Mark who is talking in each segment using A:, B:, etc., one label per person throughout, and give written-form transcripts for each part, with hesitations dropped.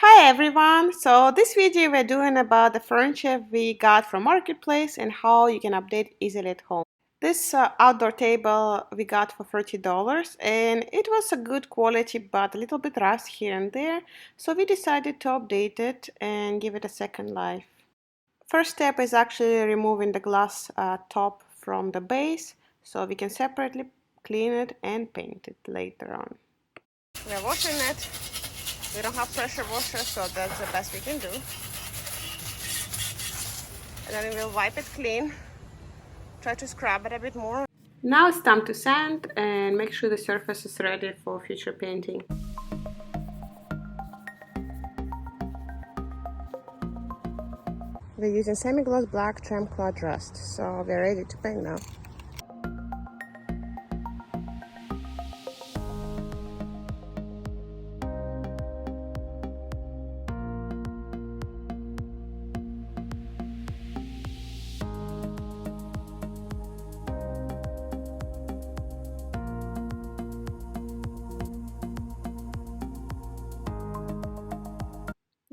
A: Hi everyone! So this video we're doing about the furniture we got from Marketplace and how you can update easily at home. This outdoor table we got for $30 and it was a good quality but a little bit rust here and there, so we decided to update it and give it a second life. First step is actually removing the glass top from the base so we can separately clean it and paint it later on. We're washing it. We don't have pressure washer, so that's the best we can do. And then we'll wipe it clean, try to scrub it a bit more. Now it's time to sand and make sure the surface is ready for future painting. We're using semi-gloss black trim cloth rust, so we're ready to paint now.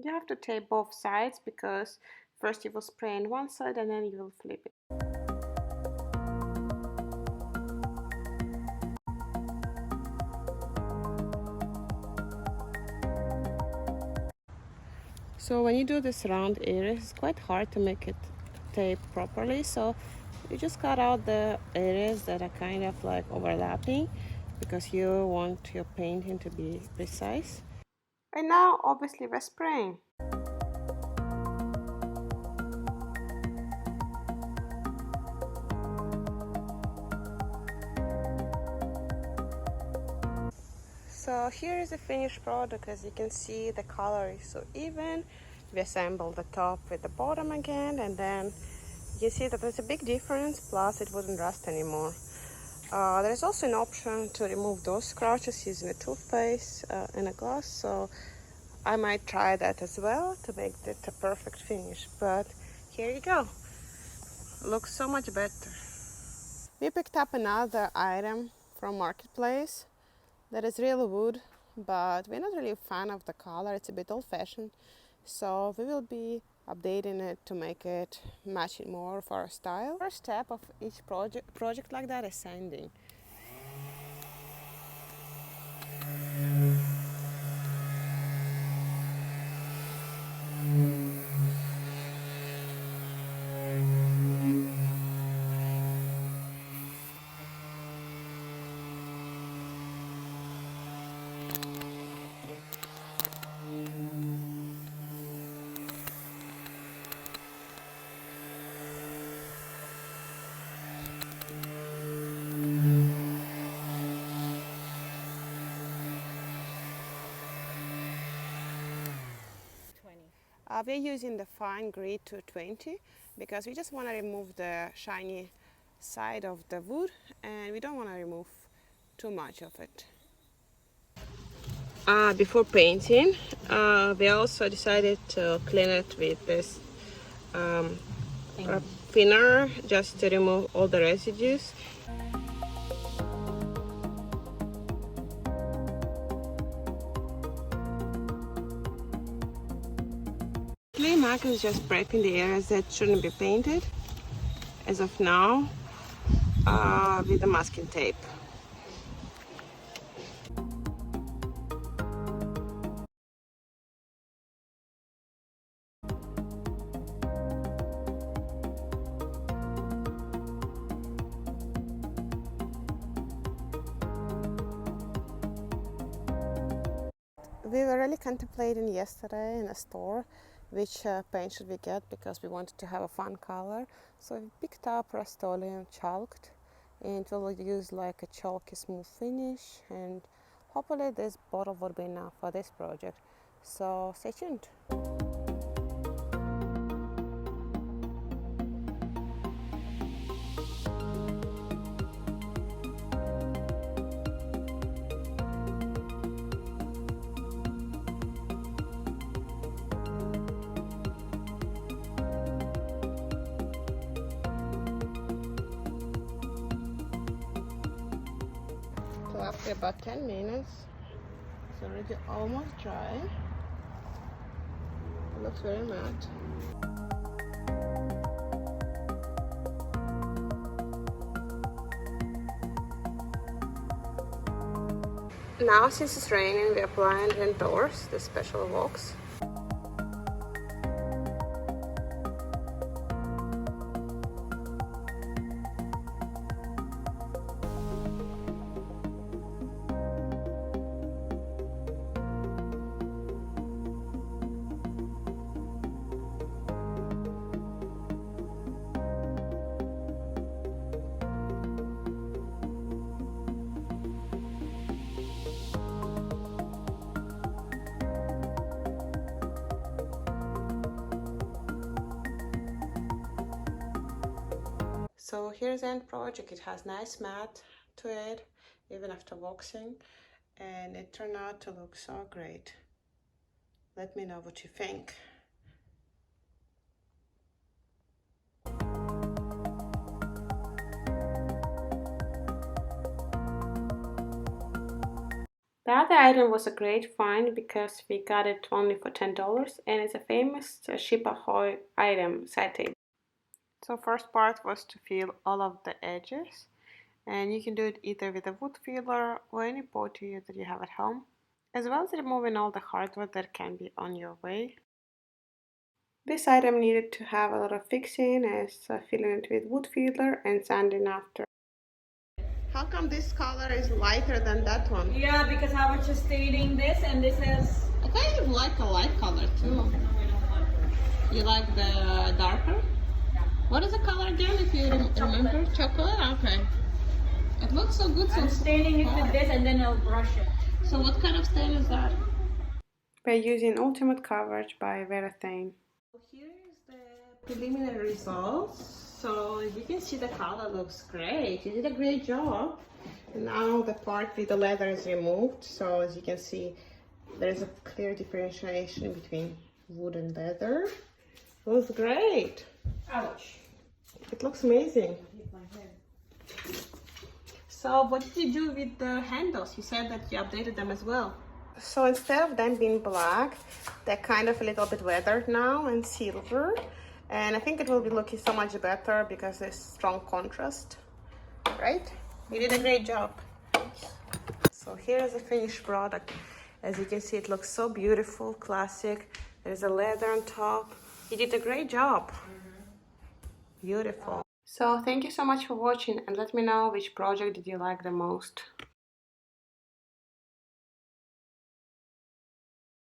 A: You have to tape both sides because first you will spray on one side and then you will flip it. So when you do this round area, it's quite hard to make it tape properly. So you just cut out the areas that are kind of like overlapping because you want your painting to be precise. And now obviously we're spraying. So here is the finished product. As you can see, the color is so even. We assembled the top with the bottom again, and then you see that there's a big difference, plus it wouldn't rust anymore. There's also an option to remove those scratches using a toothpaste and a glass, so I might try that as well to make it a perfect finish. But here you go, looks so much better. We picked up another item from Marketplace that is real wood, but we're not really a fan of the color. It's a bit old-fashioned, so we will be updating it to make it match it more of our style. First step of each project like that is sanding. We're using the fine grit 220 because we just want to remove the shiny side of the wood and we don't want to remove too much of it. Before painting, we also decided to clean it with this thinner just to remove all the residues. Mark is just prepping the areas that shouldn't be painted as of now with the masking tape. We were really contemplating yesterday in a store which paint should we get because we wanted to have a fun color. So we picked up Rust-Oleum chalked, and we'll use like a chalky smooth finish, and hopefully this bottle will be enough for this project. So stay tuned. So after about 10 minutes, it's already almost dry. looks very matte. Now since it's raining, we're applying it indoors, the special wax. So here's the end project. It has nice matte to it, even after waxing, and it turned out to look so great. Let me know what you think. The other item was a great find because we got it only for $10, and it's a famous Ship Ahoy item, side table. So first part was to fill all of the edges, and you can do it either with a wood filler or any pottery that you have at home, as well as removing all the hardware that can be on your way. This item needed to have a lot of fixing, as filling it with wood filler and sanding after. How come this color is lighter than that one?
B: Yeah, because I was just stating this, and this is...
A: I kind of like a light color too. You like the darker? What is the color again, if you remember? Chocolate? Okay. It looks so good.
B: I'm staining it with this, and then I'll brush it.
A: So what kind of stain is that? By using Ultimate Coverage by Verathane. Here is the preliminary results. So as you can see, the color looks great. You did a great job. And now the part with the leather is removed. So as you can see, there's a clear differentiation between wood and leather. It looks great.
B: Ouch.
A: It looks amazing. So what did you do with the handles? You said that you updated them as well. So instead of them being black, they're kind of a little bit weathered now and silver. And I think it will be looking so much better because there's strong contrast, right? You did a great job. So here's the finished product. As you can see, it looks so beautiful, classic. There's a leather on top. You did a great job. Beautiful. So thank you so much for watching, and let me know which project did you like the most.